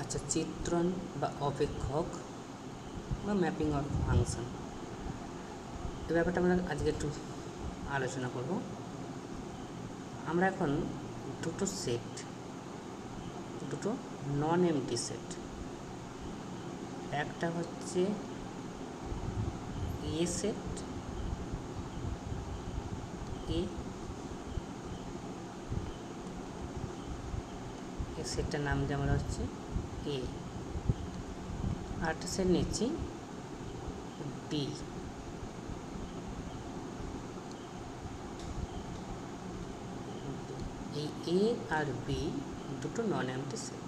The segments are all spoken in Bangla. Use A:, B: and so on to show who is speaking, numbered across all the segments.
A: আচ্ছা, চিত্রণ বা অপেক্ষক বা ম্যাপিং অর ফাংশন, এই ব্যাপারটা আমরা আজকে একটু আলোচনা করব। আমরা এখন দুটো নন এমটি সেট, একটা হচ্ছে এ সেট, এ সেটটার নাম দিয়ে আমরা হচ্ছে এ, আরেকটা সেট নিচ্ছি বি। এই এ আর বি দুটো নন এমটি সেট,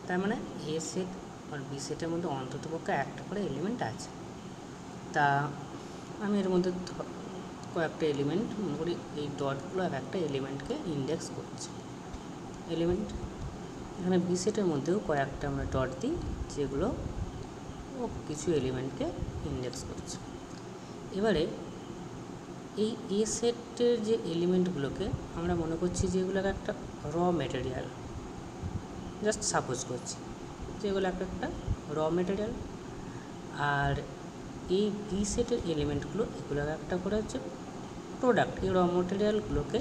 A: তার মানে এ সেট আর বি সেটের মধ্যে অন্ততপক্ষে একটা করে এলিমেন্ট আছে। তা আমি এর মধ্যে কয়েকটা এলিমেন্ট মনে করি, এই ডটগুলো এক একটা এলিমেন্টকে ইন্ডেক্স করছে। এলিমেন্ট এখানে বি সেটের মধ্যেও কয়েকটা আমরা ডট দিই, যেগুলো ও কিছু এলিমেন্টকে ইন্ডেক্স করছে। এবারে এই এ সেটের যে এলিমেন্টগুলোকে আমরা মনে করছি যে এগুলো একটা র মেটেরিয়াল, জাস্ট সাপোজ করছি যে এগুলো একটা র মেটেরিয়াল। আর এই বি সেটের এলিমেন্টগুলো এগুলো একটা করে হচ্ছে প্রোডাক্ট। এই র মেটেরিয়ালগুলোকে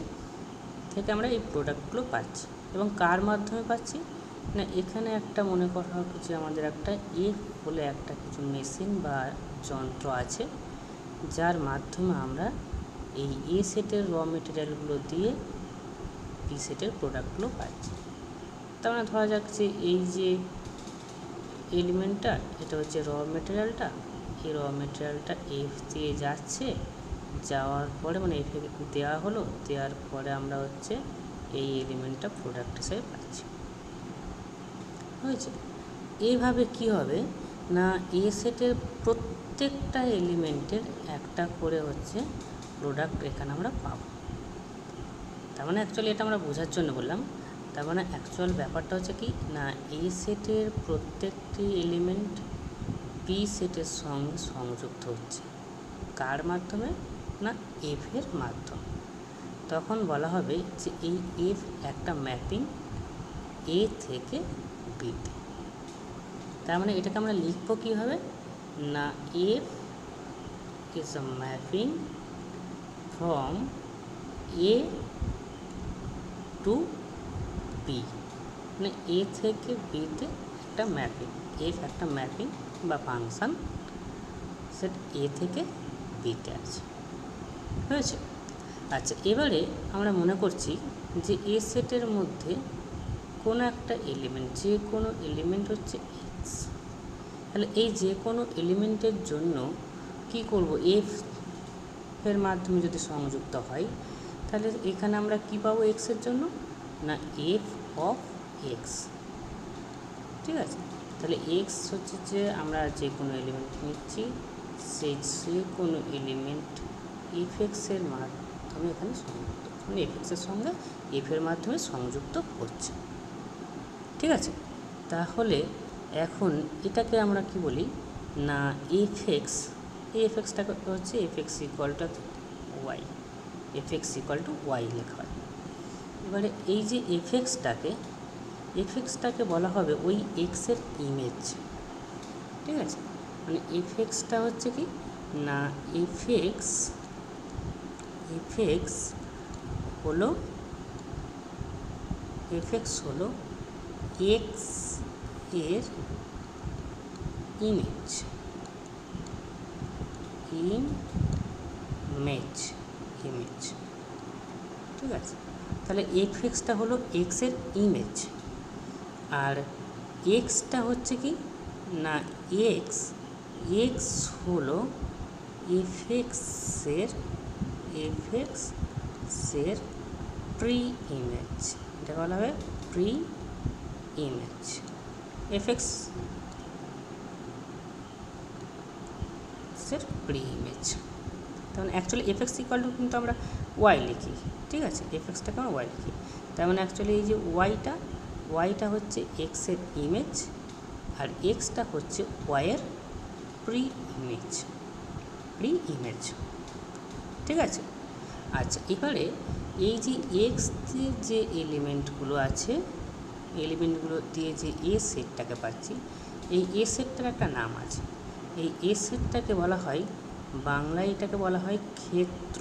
A: থেকে আমরা এই প্রোডাক্টগুলো পাচ্ছি, এবং কার মাধ্যমে পাচ্ছি না, এখানে একটা মনে করা হচ্ছে আমাদের একটা বলে একটা কিছু মেশিন বা যন্ত্র আছে, যার মাধ্যমে আমরা এই এ সেটের র মেটেরিয়ালগুলো দিয়ে বি সেটের প্রোডাক্টগুলো পাচ্ছি। তার মানে ধরা যাক যে এই যে এলিমেন্টটা, এটা হচ্ছে র মেটেরিয়ালটা, এই র মেটেরিয়ালটা এফ দিয়ে যাচ্ছে, যাওয়ার পরে মানে এফ দেওয়া হলো, দেওয়ার পরে আমরা হচ্ছে এই এলিমেন্টটা প্রোডাক্ট হিসেবে পাচ্ছি। হয়েছে। এইভাবে কি হবে না, এ সেটের প্রত্যেকটা এলিমেন্টের একটা করে হচ্ছে প্রোডাক্ট এখানে আমরা পাব। তার মানে অ্যাকচুয়ালি এটা আমরা বোঝার জন্য বললাম। তার মানে অ্যাকচুয়াল ব্যাপারটা হচ্ছে কি না, এ সেটের প্রত্যেকটি এলিমেন্ট বি সেটের সঙ্গে সংযুক্ত হচ্ছে। কার মাধ্যমে না, এফের মাধ্যমে। তখন বলা হবে যে এই এফ একটা ম্যাপিং এ থেকে বিতে। তার মানে এটাকে আমরা লিখবো কীভাবে না, F is a mapping from A to B, মানে এ থেকে বিতে একটা ম্যাপিং। এফ একটা ম্যাপিং বা ফাংশান, সেট এ থেকে বিতে আছে। হয়েছে। আচ্ছা, এবারে আমরা মনে করছি যে এ সেটের মধ্যে কোনো একটা এলিমেন্ট, যে কোনো এলিমেন্ট হচ্ছে এক্স। তাহলে এই যে কোনো এলিমেন্টের জন্য কি করব, এফ এর মাধ্যমে যদি সংযুক্ত হয়, তাহলে এখানে আমরা কি পাবো এক্সের জন্য না, এফ অফ এক্স। ঠিক আছে। তাহলে এক্স হচ্ছে যে আমরা যে কোনো এলিমেন্ট নিচ্ছি, সেই যে কোনো এলিমেন্ট এফ এক্সের মাধ্যমে এখানে সংযুক্ত, মানে এফ এক্সের সঙ্গে এফের মাধ্যমে সংযুক্ত হচ্ছে। ঠিক আছে। তাহলে এখন এটাকে আমরা কি বলি না, এফ এক্স, এই এফ এক্সটাকে হচ্ছে F X equal to Y, F X equal to Y লেখা হয়। এবারে এই যে এফ এক্সটাকে বলা হবে ওই এক্সের ইমেজ। ঠিক আছে। মানে এফ এক্সটা হচ্ছে কি না, এফ এক্স হলো এক্স এর ইমেজ। ঠিক আছে। তাহলে এফ এক্সটা হলো এক্সের ইমেজ, আর এক্সটা হচ্ছে কি না, এক্স হলো এফ এক্সের প্রি ইমেজ। এটা বলা হবে প্রি ইমেজ, এফ এক্সের প্রি ইমেজ। তার মানে actually F X equal two কিন্তু আমরা ওয়াই লিখি। ঠিক আছে, এফ এক্সটাকে আমরা ওয়াই লিখি। তার মানে অ্যাকচুয়ালি এই যে ওয়াইটা হচ্ছে এক্সের ইমেজ, আর এক্সটা হচ্ছে ওয়াইয়ের প্রি ইমেজ। ঠিক আছে। আচ্ছা, এবারে এই যে এক্সের যে এলিমেন্টগুলো আছে, এলিমেন্টগুলো দিয়ে যে এ সেটটাকে পাচ্ছি, এই এ সেটটার একটা নাম আছে। এই এ সেটটাকে বলা হয়, বাংলায় এটাকে বলা হয় ক্ষেত্র,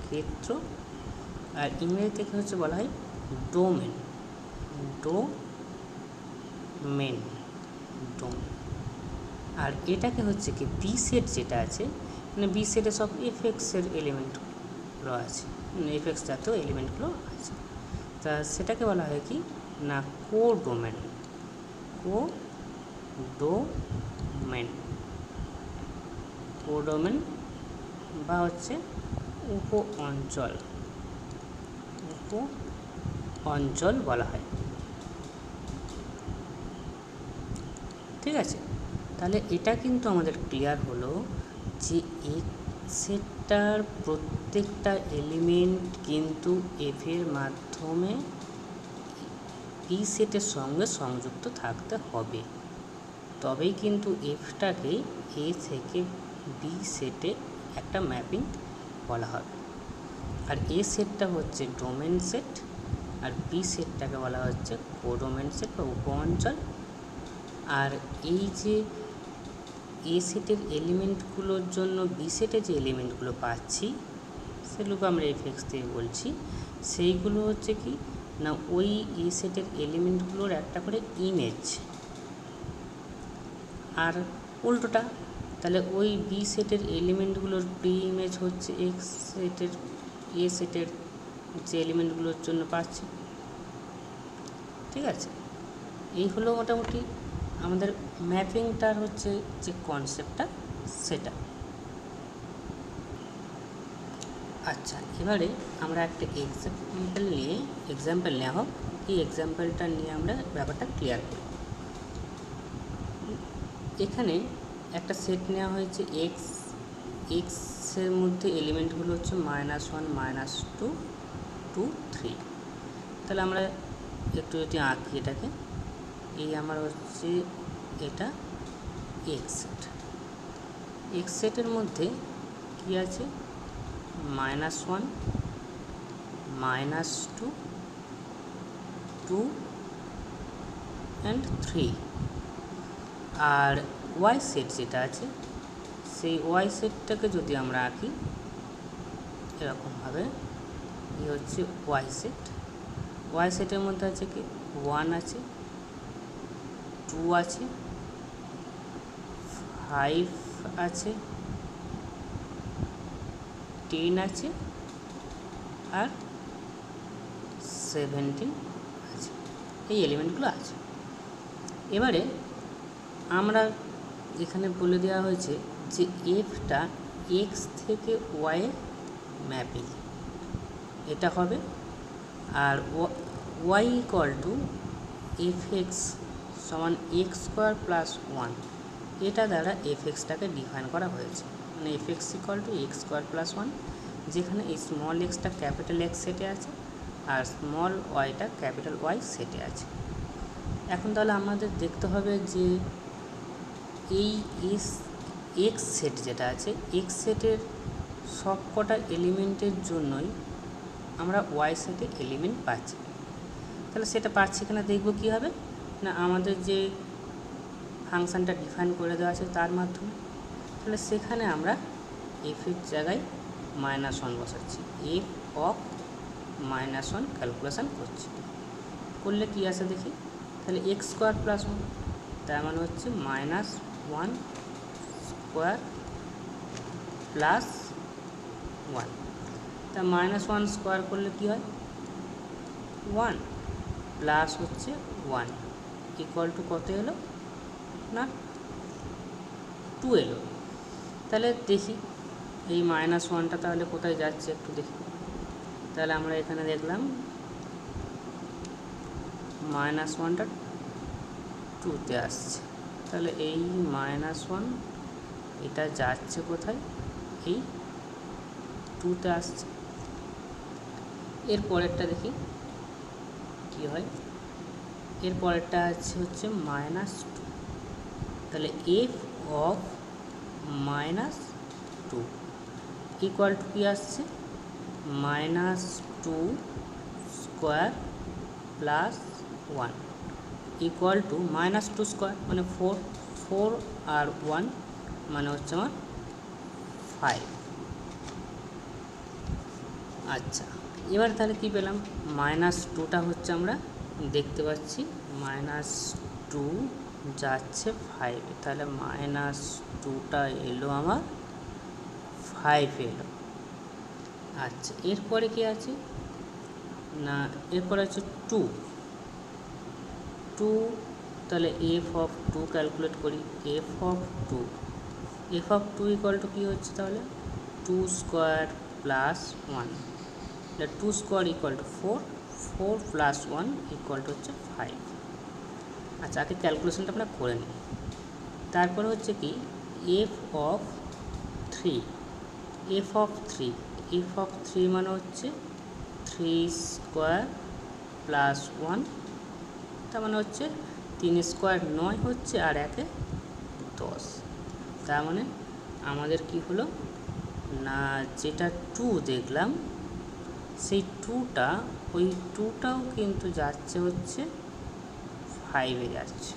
A: ক্ষেত্র, আর ইংরেজি থেকে হচ্ছে বলা হয় ডোমেন, ডোমেন, ডোমেন। আর এটাকে হচ্ছে কি বি সেট যেটা আছে, মানে বি সেটে সব এফএক্সের এলিমেন্টগুলো আছে, এফএক্স জাতীয় এলিমেন্টগুলো আছে, তা সেটাকে বলা হয় কি না কোডোমেন, কোডোমেন, কোডোমেন বা হচ্ছে উপ অঞ্চল, উপ অঞ্চল বলা হয়। ঠিক আছে, তাহলে এটা কিন্তু আমাদের ক্লিয়ার হলো যে এক সেটটার প্রত্যেকটা এলিমেন্ট কিন্তু এফের মাধ্যমে বি সেটের সঙ্গে সংযুক্ত থাকতে হবে, তবেই কিন্তু এফটাকে এ থেকে বি সেটে একটা ম্যাপিং বলা হবে। আর এ সেটটা হচ্ছে ডোমেন সেট, আর বি সেটটাকে বলা হচ্ছে কোডোমেন সেট বা উপ অঞ্চল। আর এই যে এ সেটের এলিমেন্টগুলোর জন্য বি সেটে যে এলিমেন্টগুলো পাচ্ছি সেগুলোকে আমরা এফএক্স দিয়ে বলছি, সেইগুলো হচ্ছে কি না ওই এ সেটের এলিমেন্টগুলোর একটা করে ইমেজ, আর উল্টোটা তাহলে ওই বি সেটের এলিমেন্টগুলোর প্রি ইমেজ হচ্ছে এক্স সেটের এ সেটের যে এলিমেন্টগুলোর জন্য পাচ্ছি। ঠিক আছে, এই হলো মোটামুটি আমাদের ম্যাপিংটার হচ্ছে যে কনসেপ্টটা সেটা। আচ্ছা, এবারে আমরা একটা এক্সাম্পল নেওয়া হোক, এই এক্সাম্পলটা নিয়ে আমরা ব্যাপারটা ক্লিয়ার করি। এখানে একটা সেট নেওয়া হয়েছে এক্স, এক্সের মধ্যে এলিমেন্টগুলো হচ্ছে -1, -2, 2, 3। তাহলে আমরা একটু যদি আঁকি এটাকে, এই আমার হচ্ছে এটা এক্স সেট, এক্স সেটের মধ্যে কি আছে -1, -2, 2 and 3। আর ওয়াই সেট যেটা আছে সেই ওয়াই সেটটাকে যদি আমরা আঁকি এরকমভাবে, এই হচ্ছে ওয়াই সেট, ওয়াই সেটের মধ্যে আছে কি 1 আছে, 2 আছে, 5 আছে, 10 আছে, আর 17 আছে, এই এলিমেন্টগুলো আছে। এবারে আমরা এখানে বলে দেওয়া হয়েছে যে এফটা এক্স থেকে ওয়াই ম্যাপিং এটা হবে, আর Y equal to F X সমান এক্স স্কোয়ার প্লাস 1, এটা দ্বারা এফ এক্সটাকে ডিফাইন করা হয়েছে, মানে F X equal to X square plus 1, যেখানে এই স্মল এক্সটা ক্যাপিটাল এক্স সেটে আছে আর স্মল ওয়াইটা ক্যাপিটাল ওয়াই সেটে আছে। এখন তাহলে আমাদের দেখতে হবে যে এই এক্স সেট যেটা আছে, এক্স সেটের সব কটা এলিমেন্টের জন্যই আমরা ওয়াই সেটে এলিমেন্ট পাচ্ছি। তাহলে সেটা পাচ্ছি কিনা দেখব কী হবে না আমাদের যে ফাংশানটা ডিফাইন করে দেওয়া আছে তার মাধ্যমে। তাহলে সেখানে আমরা এফের জায়গায় -1 বসাচ্ছি, এফ অফ -1 ক্যালকুলেশান করছি, করলে কী আসে দেখি। তাহলে এক্স স্কোয়ার প্লাস 1 তার মানে হচ্ছে -1 স্কোয়ার প্লাস 1, তা -1 স্কোয়ার করলে কী হয় 1, প্লাস হচ্ছে 1 ইকুয়াল টু কত এলো না 2 এলো। তাহলে দেখি এই -1টা তাহলে কোথায় যাচ্ছে একটু দেখি। তাহলে আমরা এখানে দেখলাম -1টা 2তে আসছে, তাহলে এই -1 এটা যাচ্ছে কোথায় এই 2তে আসছে। এর পরেরটা দেখি কি হয়, এর পরেরটা হচ্ছে -2, তাহলে এফ অফ -2 ইকুয়াল টু কী আসছে -2 square plus 1 equal to -2 square মানে 4, 4 আর 1 মানে হচ্ছে আমার 5। আচ্ছা, এবার তাহলে কি পেলাম, -2টা হচ্ছে আমরা দেখতে পাচ্ছি -2 যাচ্ছে 5, তাহলে -2টা এলো আমার 5 এলো। আচ্ছা, এরপরে কি আছে না, এরপরে আছে 2, তাহলে f(2) ক্যালকুলেট করি। f(2) ইকুয়াল টু কী হচ্ছে তাহলে 2 square plus 1, 2 square equal to 4, 4 plus 1 equal to হচ্ছে 5। আচ্ছা, আগে ক্যালকুলেশনটা আমরা করে নিই। তারপরে হচ্ছে কি f(3) মানে হচ্ছে 3 স্কোয়ার প্লাস 1, তার মানে হচ্ছে 3 স্কোয়ার 9 হচ্ছে, আর 1 10। তার মানে আমাদের কি হলো না, যেটা 2 দেখলাম সেই 2টাও কিন্তু যাচ্ছে হচ্ছে 5-এ যাচ্ছে,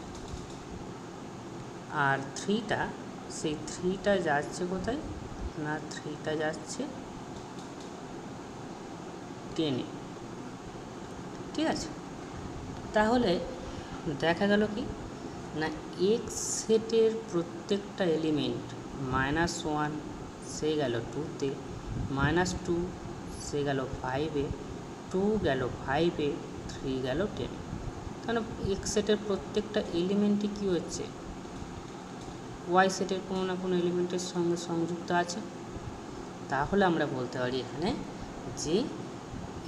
A: আর 3টা যাচ্ছে কোথায় না, 3টা যাচ্ছে 10-এ। ঠিক আছে, তাহলে দেখা গেল কি না, এক্স সেটের প্রত্যেকটা এলিমেন্ট -1 সে গেল 2-তে, -2 সে গেল 5-এ, 2 গেল 5-এ, 3 গেল 10-এ। তাহলে এক্স সেটের প্রত্যেকটা এলিমেন্টই কী হচ্ছে, ওয়াই সেটের কোনো না কোনো এলিমেন্টের সঙ্গে সংযুক্ত আছে। তাহলে আমরা বলতে পারি এখানে যে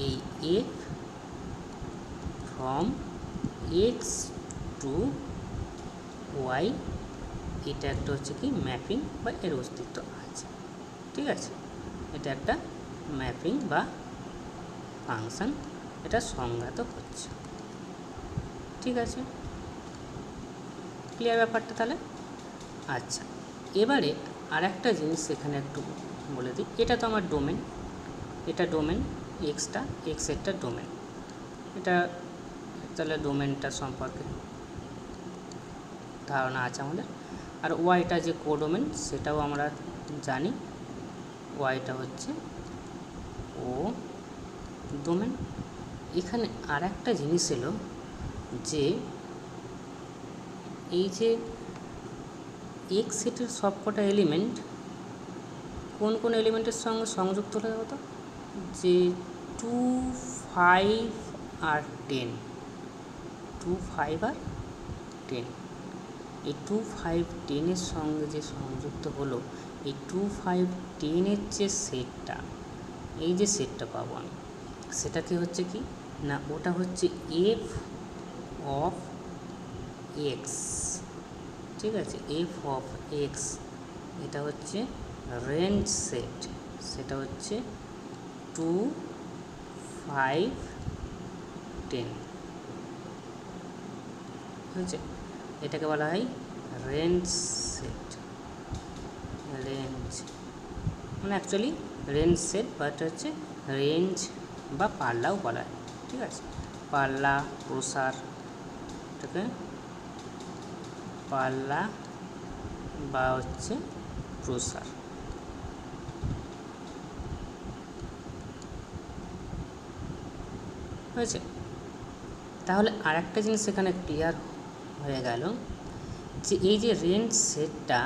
A: এই F from X to Y, এটা একটা হচ্ছে কি ম্যাপিং বা এর অস্তিত্ব আছে। ঠিক আছে, এটা একটা ম্যাপিং বা ফাংশন, এটা সংজ্ঞাত হচ্ছে। ঠিক আছে, ক্লিয়ার ব্যাপারটা তাহলে। আচ্ছা, এবারে আর একটা জিনিস এখানে একটু বলে দিই, এটা তো আমার ডোমেন, এটা ডোমেন এক্সেরটা ডোমেন, এটা তাহলে ডোমেনটা সম্পর্কে ধারণা আছে আমাদের। আর ওয়াইটা যে কোডোমেন সেটাও আমরা জানি, ওয়াইটা হচ্ছে ও ডোমেন। এখানে আর একটা জিনিস এলো যে এই যে এক্স সেটের সবকটা এলিমেন্ট কোন কোন এলিমেন্টের সঙ্গে সংযুক্ত হলে হতো, যে 2, 5 আর 10, 2, 5 আর 10, এই 2, 5, 10-এর সঙ্গে যে সংযুক্ত হলো, এই 2, 5, 10-এর যে সেটটা, এই যে সেটটা পাবো আমি, সেটাকে হচ্ছে কি না, ওটা হচ্ছে এফ অফ এক্স। ঠিক আছে, এফ অফ এক্স, এটা হচ্ছে রেঞ্জ সেট, সেটা হচ্ছে 2, 5, 10 হয়েছে। এটাকে বলা হয় রেঞ্জ সেট, রেঞ্জ মানে অ্যাকচুয়ালি রেঞ্জ সেট, বা এটা হচ্ছে রেঞ্জ বা পাল্লাও বলা হয়। ঠিক আছে, পাল্লা প্রসার, এটাকে পাল্লা বা হচ্ছে প্রসার। হয়েছে, তাহলে আর একটা জিনিস এখানে ক্লিয়ার হয়ে গেল যে এই যে রেঞ্জ সেটটা,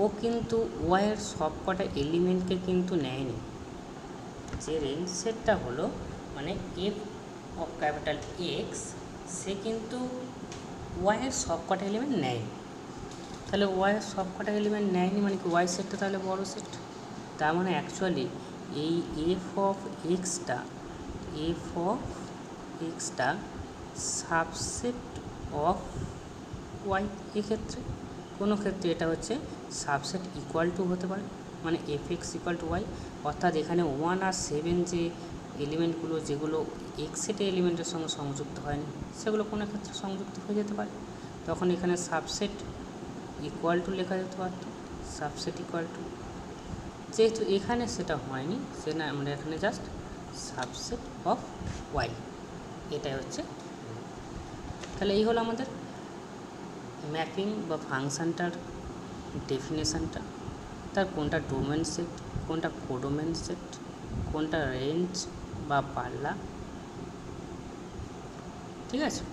A: ও কিন্তু ওয়াইয়ের সবকটা এলিমেন্টকে কিন্তু নেয়নি। যে রেঞ্জ সেটটা হলো মানে এফ অফ ক্যাপিটাল এক্স, সে কিন্তু ওয়াইয়ের সবকটা এলিমেন্ট নেয়নি। তাহলে ওয়াইয়ের সবকটা এলিমেন্ট নেয়নি মানে কি ওয়াই সেটটা তাহলে বড় সেট। তার মানে অ্যাকচুয়ালি এই এফ অফ এক্সটা সাবসেট অফ ওয়াই। এক্ষেত্রে কোনো ক্ষেত্রে এটা হচ্ছে সাবসেট ইকুয়াল টু হতে পারে, মানে F X equal to Y, অর্থাৎ এখানে 1 আর 7 যে এলিমেন্টগুলো, যেগুলো এক্স সেটের এলিমেন্টের সঙ্গে সংযুক্ত হয়নি, সেগুলো কোনো ক্ষেত্রে সংযুক্ত হয়ে যেতে পারে। তখন এখানে সাবসেট ইকুয়াল টু লেখা যেতে পারত, সাবসেট ইকুয়াল টু। যেহেতু এখানে সেটা হয়নি, সেটা আমরা এখানে জাস্ট সাবসেট অফ ওয়াই, এটাই হচ্ছে তাহলে এই হলো আমাদের ম্যাপিং বা ফাংশানটার ডেফিনেশানটা, তার কোনটা ডোমেন সেট, কোনটা কোডোমেন সেট, কোনটা রেঞ্জ বা পাল্লা। ঠিক আছে।